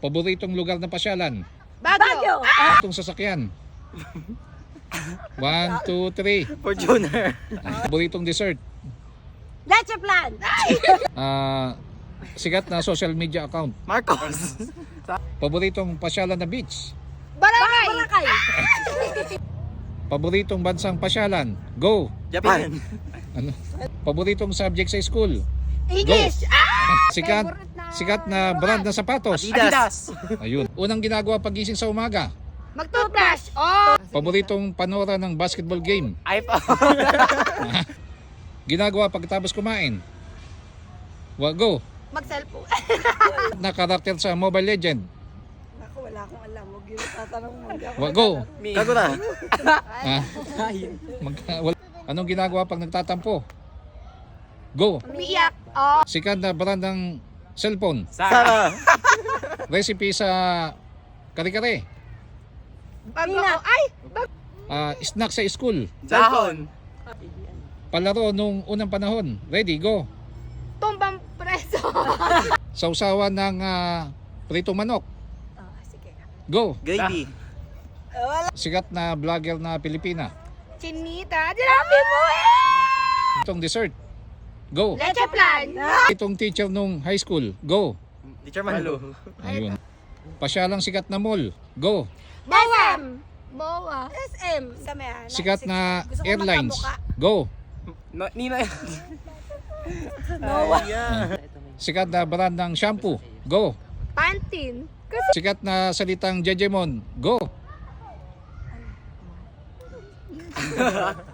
Paboritong lugar na pasyalan. Baguio. Itong sasakyan. 1, 2, 3. Fortuner. Paboritong dessert. Leche plan. Sikat na social media account. Marcos. Paboritong pasyalan na beach. Barangay. Paboritong bansang pasyalan. Go. Japan. Ano? Paboritong subject sa school. English. Sikat na brand na sapatos. Adidas. Ayun. Unang ginagawa pagising sa umaga. Mag-toothbrush. Oh. Paboritong panora ng basketball game. iPhone. Ginagawa pagkatapos kumain. Go. Mag-cellphone. Na karakter sa Mobile Legend. Ako, wala akong alam. Huwag yung tatanong mo. Go. Kagura. Anong ginagawa pag nagtatampo? Go. Umiyak. Oh. Sikat na brand ng cellphone. Sara. Recipe sa kare-kare. Bago. Ay. Snack sa school. Dahon. Palaro nung unang panahon. Ready, go. Tumbang preso. Sausawan ng pritong manok. Sige. Go. Gravy. Sikat na vlogger na Pilipina. Chinita. Dinabi mo eh. Itong dessert. Go. Leche plan. Itong teacher nung high school. Go. Teacher Malu. Ayun. Pasyalang sikat na mall. Go. SM. MOA. SM. Samayan. Sikat na airlines. Go. Nina. MOA. Sikat na brand ng shampoo. Go. Pantene. Sikat na salitang Jejemon. Go.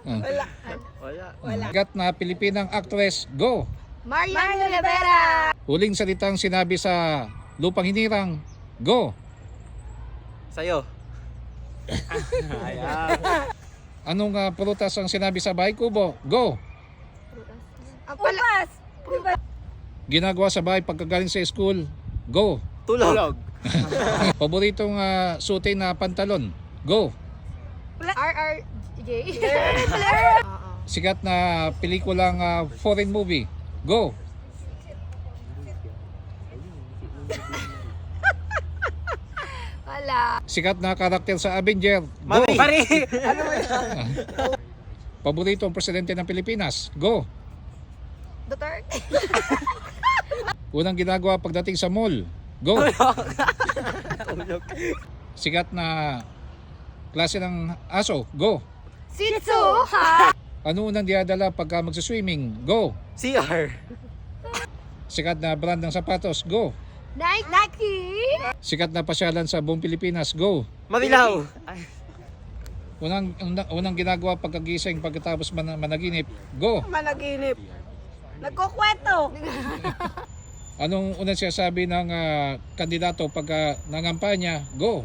Wala. Sikat na Pilipinang actress. Go. Marian Rivera. Huling salitang sinabi sa lupang hinirang. Go. Sa'yo. Anong prutas ang sinabi sa bahay kubo? Go. Upas. Ginagawa sa bahay pagkagaling sa school. Go. Tulog. Paboritong suotin na pantalon. Go. RRJ. Sikat na pelikulang foreign movie. Go. Wala. Sikat na karakter sa Avenger. Go. Mami. Pari. Paboritong presidente ng Pilipinas. Go. Duterte. Unang ginagawa pagdating sa mall. Go. Tulog. Sikat na klase ng aso. Go. Shih Tzu. Ha? Ano unang dinadala pagka magsiswimming? Go. CR. Sikat na brand ng sapatos. Go. Nike. Sikat na pasyalan sa buong Pilipinas. Go. Mabilaw. Unang ginagawa pagkagising pagkatapos managinip. Go. Managinip. Nagkukwento. Anong unang sinasabi ng kandidato pagka nangampanya? Go.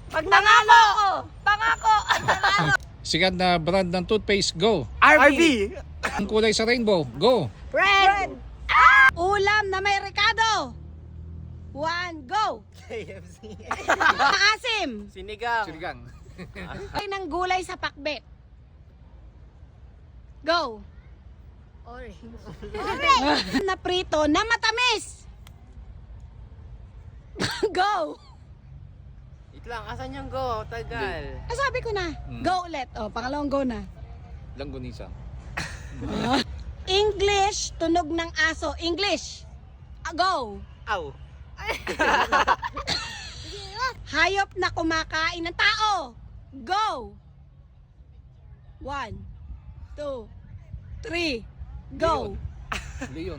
Pag nangako. Pangako. Sikat na brand ng toothpaste. Go. RB. Ang kulay sa rainbow. Go. Red. Ulam na may Ricardo. 1, go. KFC. Maasim. Sinigang. Ay ng gulay sa pakbet. Go. Orange. Na prito na matamis. Go. Ito lang, asan yung go? Tagal. Sabi ko na. Go ulit. Pangalawang go na. Langgonisa. English, tunog ng aso. English. Go. Aw. Hayop na kumakain ng tao. Go. 1, 2, 3, go. Leon.